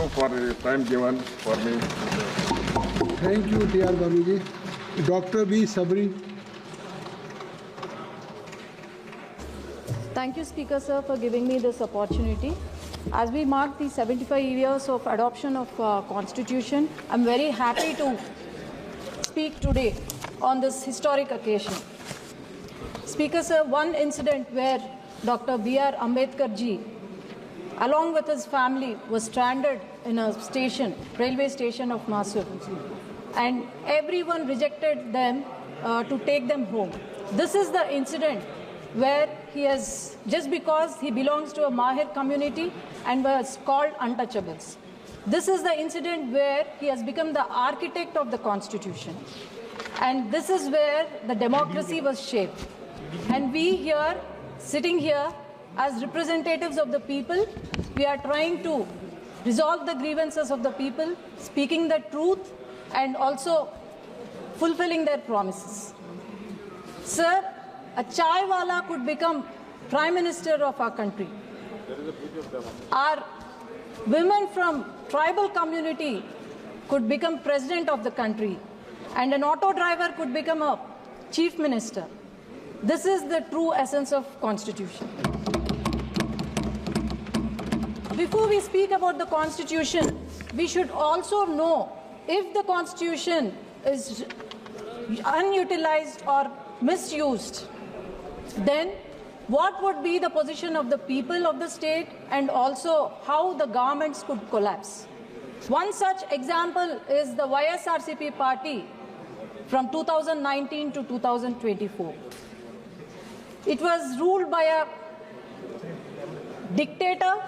for the time given for me. Thank you, T.R. Babuji. Dr. B. Sabri. Thank you, Speaker, sir, for giving me this opportunity. As we mark the 75 years of adoption of Constitution, I'm very happy to speak today on this historic occasion. Speaker, sir, one incident where Dr. B.R. Ambedkar ji, along with his family, was stranded in a station, railway station of Mysore, and everyone rejected them to take them home. This is the incident where he has, just because he belongs to a Mahir community and was called untouchables. This is the incident where he has become the architect of the Constitution. And this is where the democracy was shaped. And we here, sitting here as representatives of the people, we are trying to resolve the grievances of the people, speaking the truth, and also fulfilling their promises. Sir, a chai wala could become Prime Minister of our country. Our women from tribal community could become President of the country, and an auto driver could become a Chief Minister. This is the true essence of Constitution. Before we speak about the Constitution, we should also know if the Constitution is unutilized or misused, then what would be the position of the people of the state, and also how the governments could collapse. One such example is the YSRCP party from 2019 to 2024. It was ruled by a dictator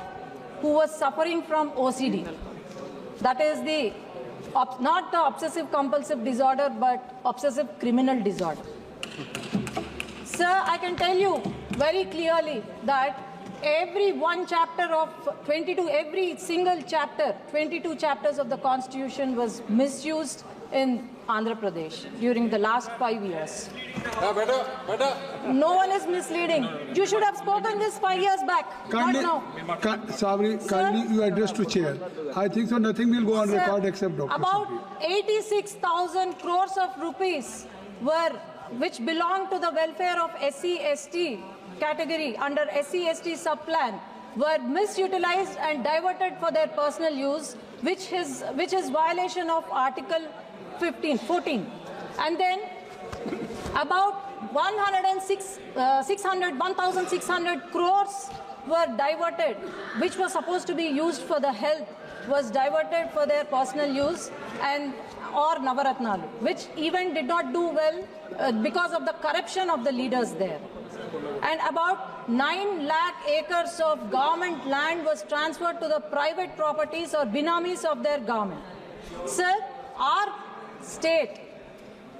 who was suffering from OCD. That is not the obsessive compulsive disorder, but obsessive criminal disorder. Sir, I can tell you very clearly that every one chapter of 22, every single chapter, 22 chapters of the Constitution was misused in Andhra Pradesh during the last 5 years. No one is misleading. You should have spoken this 5 years back, Kindly, not now. Sabri, kindly you address to chair. I think so nothing will go on record except Dr. About Sabri. 86,000 crores of rupees which belong to the welfare of SC/ST category under SC/ST sub-plan were misutilized and diverted for their personal use, which is violation of Article 14. And then about 1,600 crores were diverted, which was supposed to be used for the health, was diverted for their personal use, or Navaratnalu, which even did not do well because of the corruption of the leaders there. And about 9 lakh acres of government land was transferred to the private properties or binamis of their government. Sir, our state,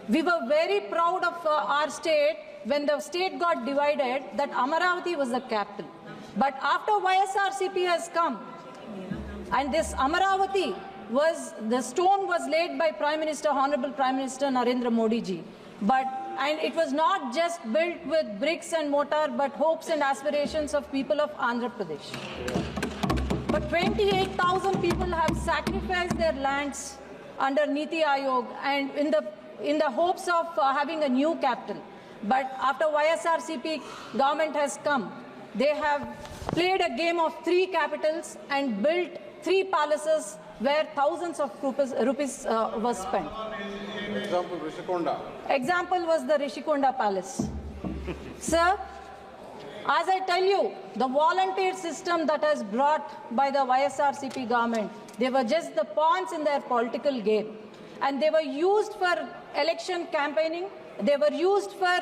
we were very proud of our state when the state got divided, that Amaravati was the capital. But after YSRCP has come, and this Amaravati the stone was laid by Honorable Prime Minister Narendra Modi ji. And it was not just built with bricks and mortar, but hopes and aspirations of people of Andhra Pradesh. But 28,000 people have sacrificed their lands under Niti Aayog and in the hopes of having a new capital. But after YSRCP government has come, they have played a game of 3 capitals and built 3 palaces where thousands of rupees was spent. Example, Rishikonda. Example was the Rishikonda Palace. Sir, as I tell you, the volunteer system that is brought by the YSRCP government, they were just the pawns in their political game. And they were used for election campaigning. They were used for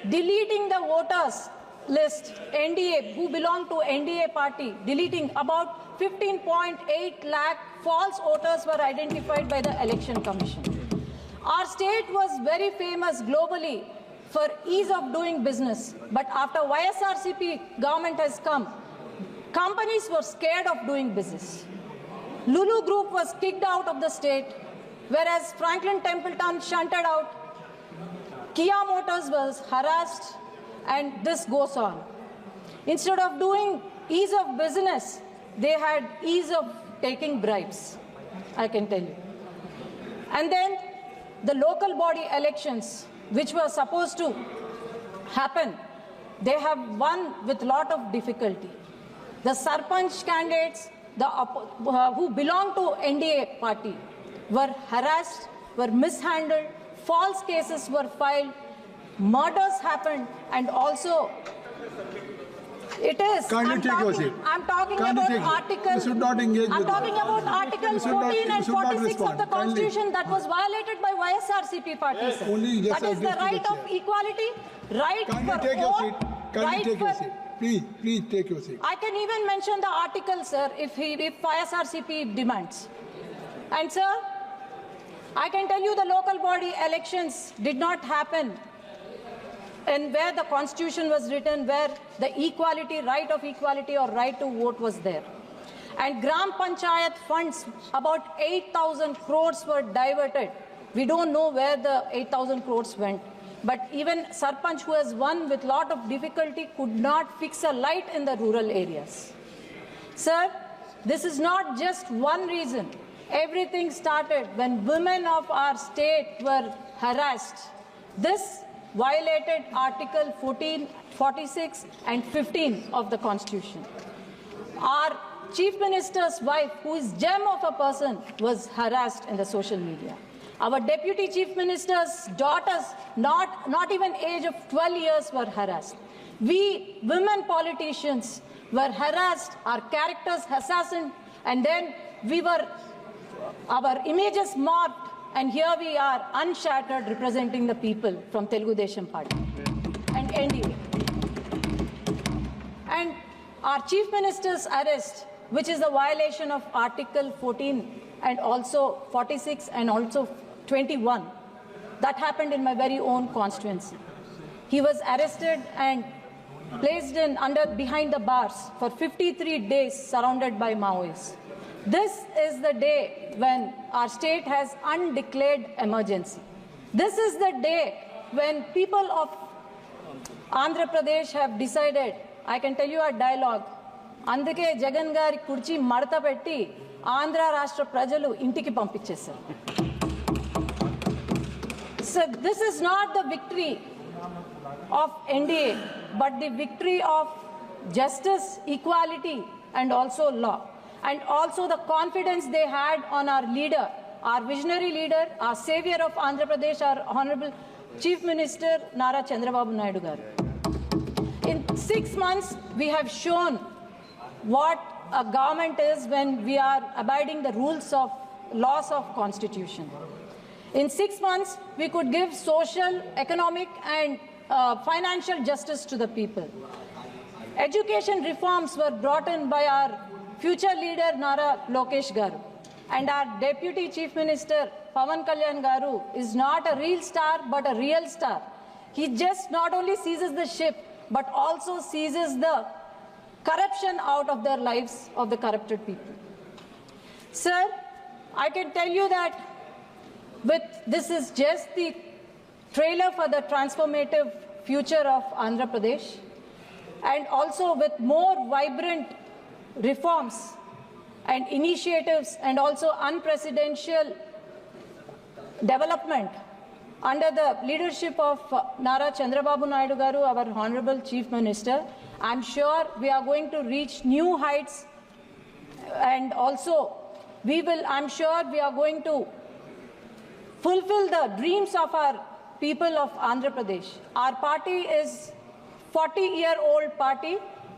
deleting the voters list, NDA, who belong to NDA party, deleting about 15.8 lakh false voters were identified by the Election Commission. Our state was very famous globally for ease of doing business. But after YSRCP government has come, companies were scared of doing business. Lulu Group was kicked out of the state, whereas Franklin Templeton shunted out. Kia Motors was harassed, and this goes on. Instead of doing ease of business, they had ease of taking bribes, I can tell you. And then the local body elections, which were supposed to happen, they have won with lot of difficulty. The Sarpanch candidates who belong to NDA party were harassed, were mishandled, false cases were filed, murders happened, and also it is. Kindly take your seat. I'm talking Kindly about take it. Article. You should not engage I'm with talking that. about Article You should not- 14 and you should not 46 of respond. the Kindly. Constitution that was violated by YSRCP party, sir. Only just That is the address to the right of chair. equality, right Kindly for take your vote, seat. Kindly right take your for... seat. Please take your seat. I can even mention the article, sir, if YSRCP demands. And sir, I can tell you the local body elections did not happen and where the Constitution was written, where the equality, right of equality or right to vote was there. And Gram Panchayat funds, about 8,000 crores were diverted. We don't know where the 8,000 crores went. But even Sarpanch, who has won with lot of difficulty, could not fix a light in the rural areas. Sir, this is not just one reason. Everything started when women of our state were harassed. This violated Article 14, 46 and 15 of the Constitution. Our Chief Minister's wife, who is gem of a person, was harassed in the social media. Our Deputy Chief Minister's daughters, not even age of 12 years, were harassed. We women politicians were harassed, our characters assassinated, and then our images mocked, and here we are unshattered representing the people from Telugu Desam Party and NDA. And our Chief Minister's arrest, which is a violation of Article 14 and also 46 and also 21, that happened in my very own constituency. He was arrested and placed behind the bars for 53 days surrounded by Maoists. This is the day when our state has undeclared emergency. This is the day when people of Andhra Pradesh have decided, I can tell you a dialogue, అందుకే జగన్ గారి కుర్చీ మడత పెట్టి ఆంధ్ర రాష్ట్ర ప్రజలు ఇంటికి పంపించేశారు. So this is not the victory of NDA, but the victory of justice, equality, and also law. And also the confidence they had on our leader, our visionary leader, our savior of Andhra Pradesh, our Honorable Chief Minister Nara Chandrababu Naidu garu. In 6 months, we have shown what a government is when we are abiding the rules of laws of Constitution. In 6 months, we could give social, economic, and financial justice to the people. Education reforms were brought in by our future leader Nara Lokesh garu, and our Deputy Chief Minister Pawan Kalyan garu is not a real star but a real star. He just not only seizes the ship but also seizes the corruption out of their lives of the corrupted people. Sir, I can tell you that this is just the trailer for the transformative future of Andhra Pradesh, and also with more vibrant reforms and initiatives and also unprecedented development under the leadership of Nara Chandrababu Naidu garu, our Honorable Chief Minister. I'm sure we are going to reach new heights, and also I'm sure we are going to fulfill the dreams of our people of Andhra Pradesh. Our party is 40-year-old party.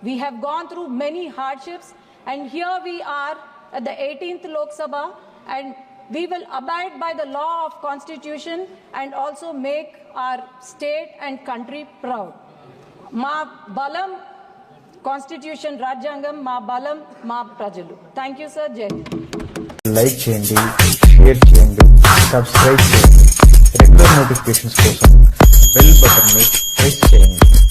We have gone through many hardships, and here we are at the 18th Lok Sabha, and we will abide by the law of Constitution and also make our state and country proud. Ma balam Constitution Rajyangam, ma balam ma prajalu. Thank you, sir. Jai Hind. Like చేయండి, share చేయండి, subscribe చేయండి. Regular notifications కోసం bell బటన్ని press చేయండి.